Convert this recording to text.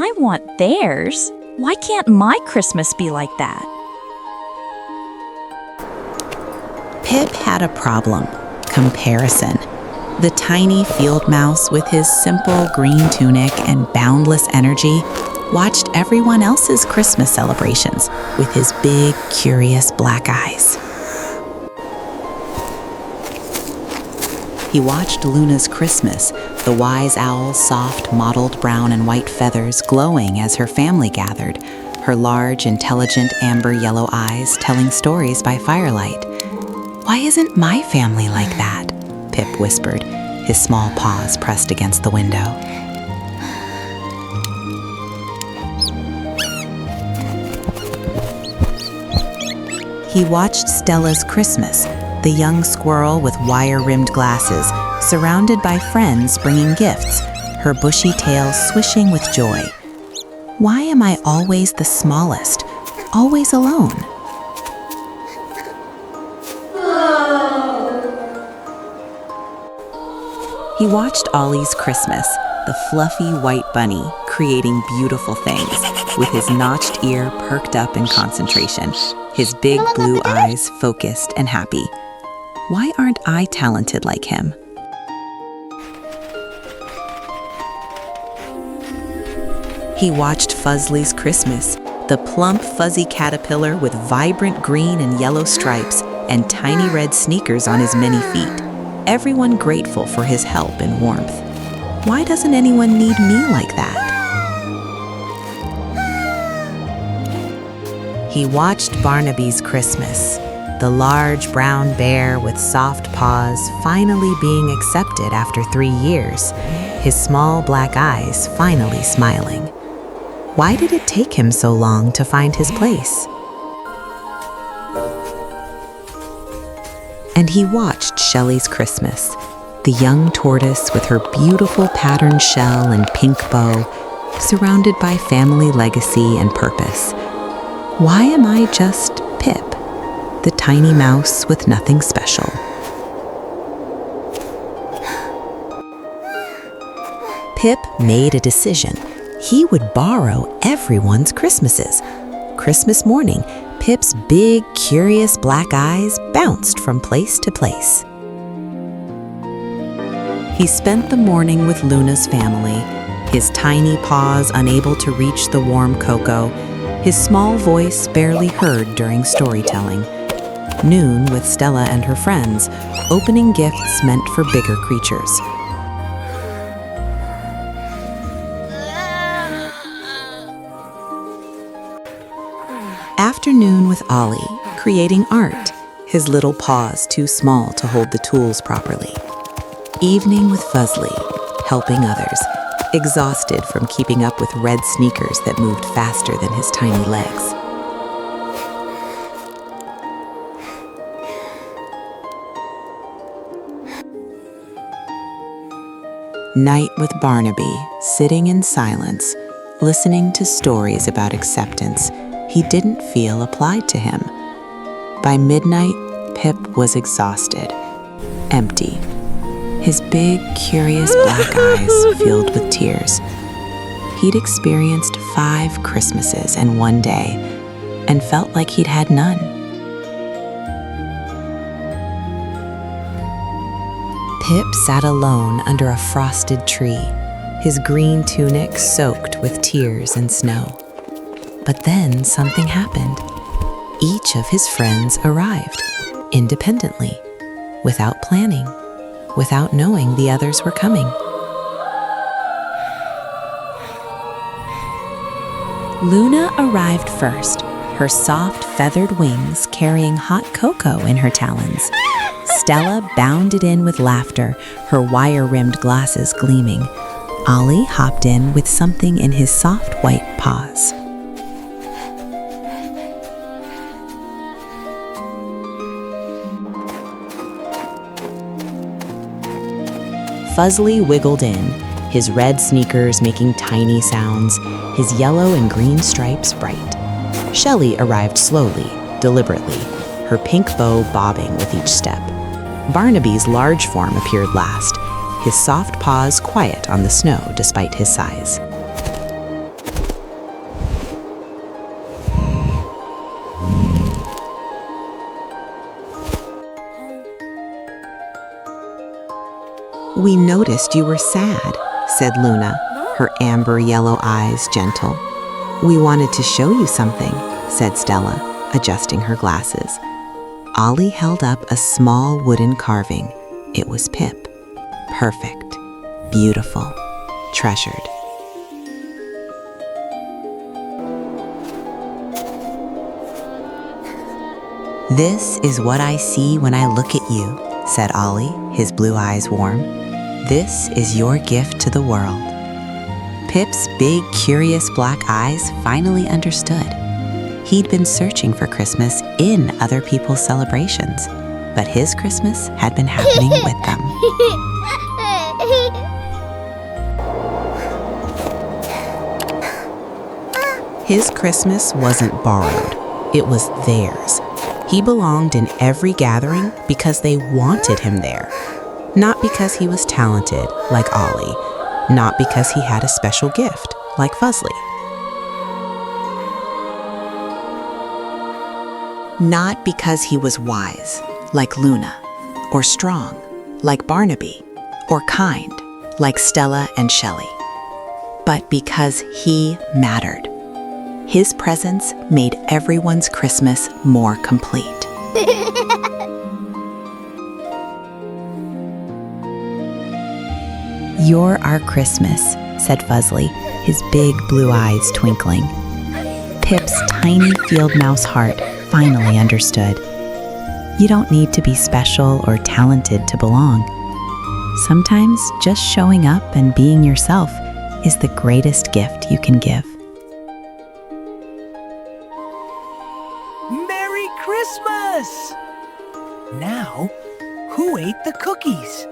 I want theirs. Why can't my Christmas be like that? Pip had a problem: comparison. The tiny field mouse, with his simple green tunic and boundless energy, watched everyone else's Christmas celebrations with his big, curious black eyes. He watched Luna's Christmas, the wise owl's soft, mottled brown and white feathers glowing as her family gathered, her large, intelligent amber-yellow eyes telling stories by firelight. "Why isn't my family like that?" Pip whispered, his small paws pressed against the window. He watched Stella's Christmas, the young squirrel with wire-rimmed glasses, surrounded by friends bringing gifts, her bushy tail swishing with joy. "Why am I always the smallest, always alone?" He watched Ollie's Christmas, the fluffy white bunny, creating beautiful things, with his notched ear perked up in concentration, his big blue eyes focused and happy. Why aren't I talented like him? He watched Fuzzly's Christmas, the plump, fuzzy caterpillar with vibrant green and yellow stripes and tiny red sneakers on his many feet, everyone grateful for his help and warmth. Why doesn't anyone need me like that? He watched Barnaby's Christmas, the large brown bear with soft paws finally being accepted after 3 years, his small black eyes finally smiling. Why did it take him so long to find his place? And he watched Shelley's Christmas, the young tortoise with her beautiful patterned shell and pink bow, surrounded by family legacy and purpose. Why am I just Pip, the tiny mouse with nothing special? Pip made a decision. He would borrow everyone's Christmases. Christmas morning, Pip's big, curious black eyes bounced from place to place. He spent the morning with Luna's family, his tiny paws unable to reach the warm cocoa, his small voice barely heard during storytelling. Noon with Stella and her friends, opening gifts meant for bigger creatures. Afternoon with Ollie, creating art, his little paws too small to hold the tools properly. Evening with Fuzzly, helping others, exhausted from keeping up with red sneakers that moved faster than his tiny legs. Night with Barnaby, sitting in silence, listening to stories about acceptance he didn't feel applied to him. By midnight, Pip was exhausted, empty, his big, curious black eyes filled with tears. He'd experienced 5 Christmases in one day and felt like he'd had none. Pip sat alone under a frosted tree, his green tunic soaked with tears and snow. But then something happened. Each of his friends arrived, independently, without planning, without knowing the others were coming. Luna arrived first, her soft feathered wings carrying hot cocoa in her talons. Stella bounded in with laughter, her wire-rimmed glasses gleaming. Ollie hopped in with something in his soft white paws. Fuzzly wiggled in, his red sneakers making tiny sounds, his yellow and green stripes bright. Shelley arrived slowly, deliberately, her pink bow bobbing with each step. Barnaby's large form appeared last, his soft paws quiet on the snow despite his size. We noticed you were sad, said Luna, her amber yellow eyes gentle. We wanted to show you something, said Stella, adjusting her glasses. Ollie held up a small wooden carving. It was Pip. Perfect, beautiful, treasured. This is what I see when I look at you, said Ollie, his blue eyes warm. This is your gift to the world. Pip's big, curious black eyes finally understood. He'd been searching for Christmas in other people's celebrations, but his Christmas had been happening with them. His Christmas wasn't borrowed. It was theirs. He belonged in every gathering because they wanted him there. Not because he was talented, like Ollie. Not because he had a special gift, like Fuzzly. Not because he was wise, like Luna, or strong, like Barnaby, or kind, like Stella and Shelley. But because he mattered. His presence made everyone's Christmas more complete. You're our Christmas, said Fuzzly, his big blue eyes twinkling. Pip's tiny field mouse heart finally understood. You don't need to be special or talented to belong. Sometimes just showing up and being yourself is the greatest gift you can give. Merry Christmas! Now, who ate the cookies?